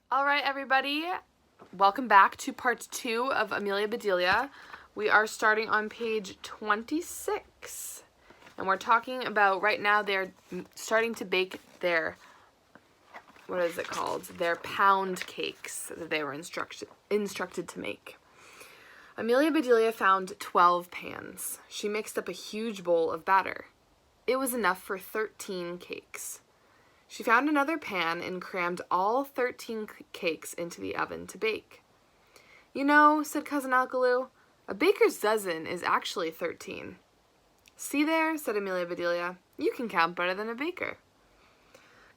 All right, everybody, welcome back to part 2 of Amelia Bedelia. We are starting on page 26, and we're talking about right now they're starting to bake their, what is it called? Their pound cakes that they were instructed to make. Amelia Bedelia found 12 pans. She mixed up a huge bowl of batter. It was enough for 13 cakes. She found another pan and crammed all 13 cakes into the oven to bake. "You know," said Cousin Alkaloo, "a baker's dozen is actually 13. "See there," said Amelia Bedelia, "you can count better than a baker."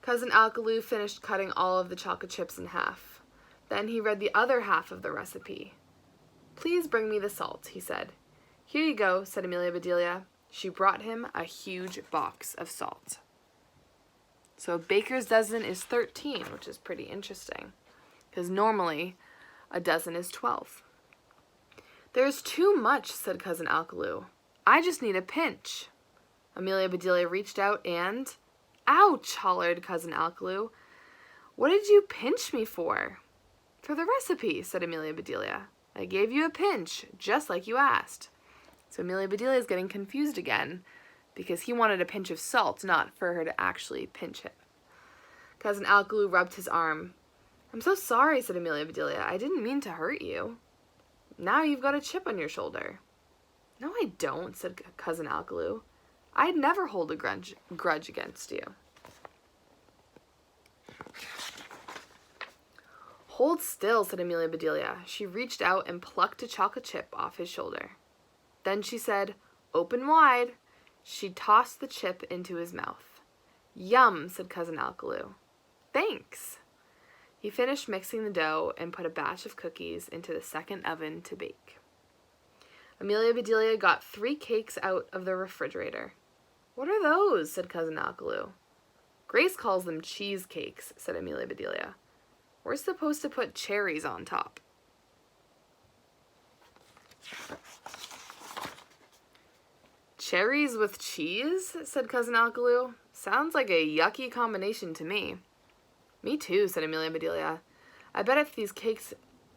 Cousin Alkaloo finished cutting all of the chocolate chips in half. Then he read the other half of the recipe. "Please bring me the salt," he said. "Here you go," said Amelia Bedelia. She brought him a huge box of salt. So a baker's dozen is 13, which is pretty interesting, because normally a dozen is 12. "There's too much," said Cousin Alkaloo. "I just need a pinch." Amelia Bedelia reached out and... "Ouch!" hollered Cousin Alkaloo. "What did you pinch me for?" "For the recipe," said Amelia Bedelia. "I gave you a pinch, just like you asked." So Amelia Bedelia is getting confused again, because he wanted a pinch of salt, not for her to actually pinch him. Cousin Alkaloo rubbed his arm. "I'm so sorry," said Amelia Bedelia. "I didn't mean to hurt you. Now you've got a chip on your shoulder." "No, I don't," said Cousin Alkaloo. "I'd never hold a grudge against you." "Hold still," said Amelia Bedelia. She reached out and plucked a chocolate chip off his shoulder. Then she said, "Open wide." She tossed the chip into his mouth. "Yum," said Cousin Alkaloo. "Thanks." He finished mixing the dough and put a batch of cookies into the second oven to bake. Amelia Bedelia got 3 cakes out of the refrigerator. "What are those?" said Cousin Alkaloo. "Grace calls them cheesecakes," said Amelia Bedelia. "We're supposed to put cherries on top." "Cherries with cheese?" said Cousin Alkaloo. "Sounds like a yucky combination to me." "Me too," said Amelia Bedelia. "I bet if these cakes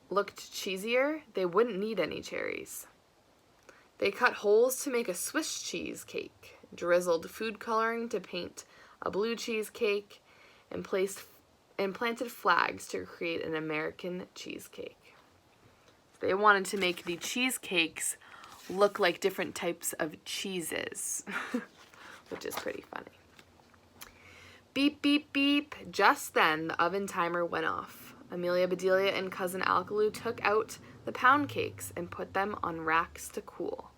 looked cheesier, they wouldn't need any cherries." They cut holes to make a Swiss cheese cake, drizzled food coloring to paint a blue cheesecake, and planted flags to create an American cheesecake. They wanted to make the cheesecakes look like different types of cheeses, which is pretty funny. Beep, beep, beep. Just then, the oven timer went off. Amelia Bedelia and Cousin Alkaloo took out the pound cakes and put them on racks to cool.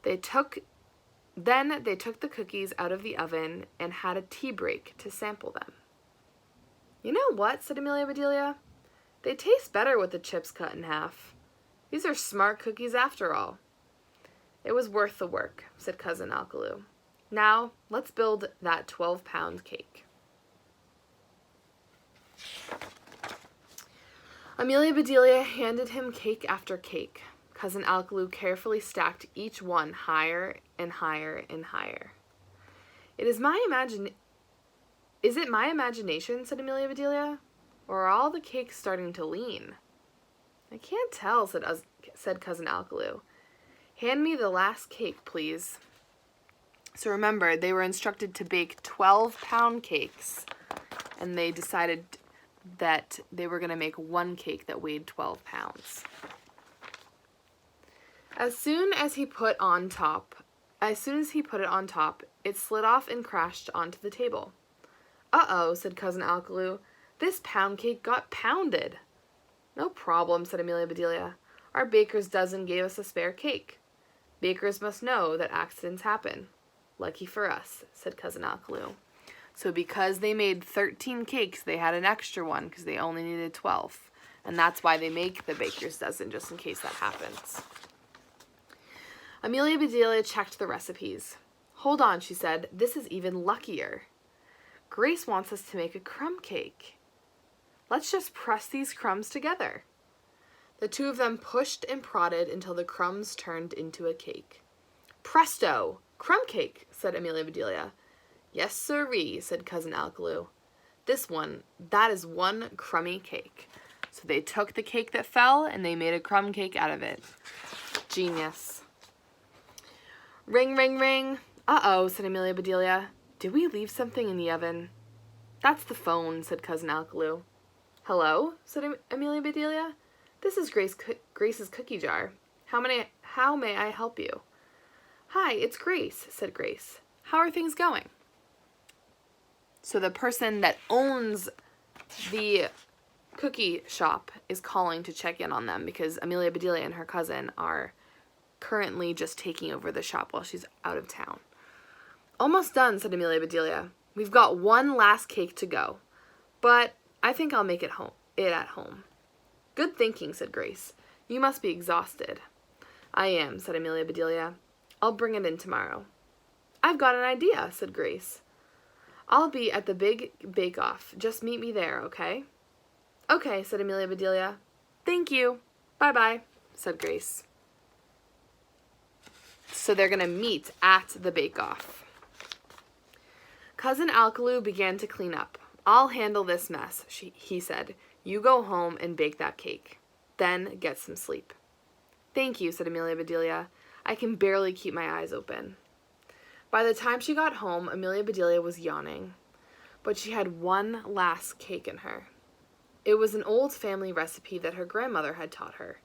Then they took the cookies out of the oven and had a tea break to sample them. "You know what?" said Amelia Bedelia. "They taste better with the chips cut in half. These are smart cookies after all." "It was worth the work," said Cousin Alkaloo. "Now, let's build that 12-pound cake." Amelia Bedelia handed him cake after cake. Cousin Alkaloo carefully stacked each one higher and higher and higher. Is it my imagination?" said Amelia Bedelia. "Or are all the cakes starting to lean?" "I can't tell," said Cousin Alkaloo. "Hand me the last cake, please." So remember, they were instructed to bake 12-pound cakes, and they decided that they were going to make one cake that weighed 12 pounds. As soon as he put it on top, it slid off and crashed onto the table. "Uh-oh," said Cousin Alkaloo. "This pound cake got pounded." "No problem," said Amelia Bedelia. "Our baker's dozen gave us a spare cake. Bakers must know that accidents happen." "Lucky for us," said Cousin Alkaloo. So because they made 13 cakes, they had an extra one because they only needed 12. And that's why they make the baker's dozen, just in case that happens. Amelia Bedelia checked the recipes. "Hold on," she said. "This is even luckier. Grace wants us to make a crumb cake. Let's just press these crumbs together." The two of them pushed and prodded until the crumbs turned into a cake. "Presto! Crumb cake," said Amelia Bedelia. "Yes, sirree," said Cousin Alkaloo. That is one crummy cake. So they took the cake that fell and they made a crumb cake out of it. Genius. Ring, ring, ring. Uh-oh, said Amelia Bedelia. Did we leave something in the oven? That's the phone, said Cousin Alkaloo. Hello, said Amelia Bedelia. This is Grace's cookie jar. How may I help you? Hi, it's Grace, said Grace. How are things going? So the person that owns the cookie shop is calling to check in on them because Amelia Bedelia and her cousin are currently just taking over the shop while she's out of town. Almost done, said Amelia Bedelia. We've got one last cake to go, but I think I'll make it at home. Good thinking, said Grace. You must be exhausted. I am, said Amelia Bedelia. I'll bring it in tomorrow. I've got an idea, said Grace. I'll be at the big bake-off. Just meet me there, okay? Okay, said Amelia Bedelia. Thank you. Bye-bye, said Grace. So they're going to meet at the bake-off. Cousin Alkaloo began to clean up. I'll handle this mess, he said. You go home and bake that cake. Then get some sleep. Thank you, said Amelia Bedelia. I can barely keep my eyes open. By the time she got home, Amelia Bedelia was yawning. But she had one last cake in her. It was an old family recipe that her grandmother had taught her.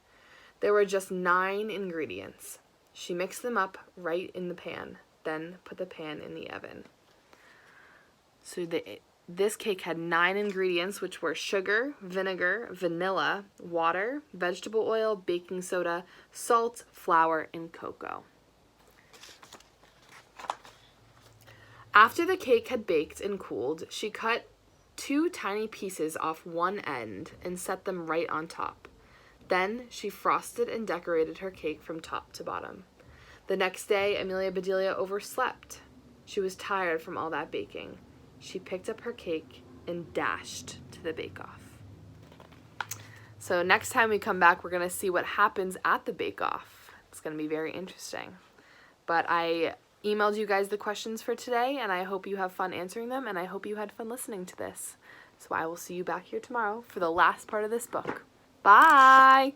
There were just 9 ingredients. She mixed them up right in the pan, then put the pan in the oven. So this cake had 9 ingredients, which were sugar, vinegar, vanilla, water, vegetable oil, baking soda, salt, flour, and cocoa. After the cake had baked and cooled, she cut 2 tiny pieces off one end and set them right on top. Then she frosted and decorated her cake from top to bottom. The next day, Amelia Bedelia overslept. She was tired from all that baking. She picked up her cake and dashed to the bake-off. So next time we come back, we're going to see what happens at the bake-off. It's going to be very interesting. But I emailed you guys the questions for today, and I hope you have fun answering them, and I hope you had fun listening to this. So I will see you back here tomorrow for the last part of this book. Bye!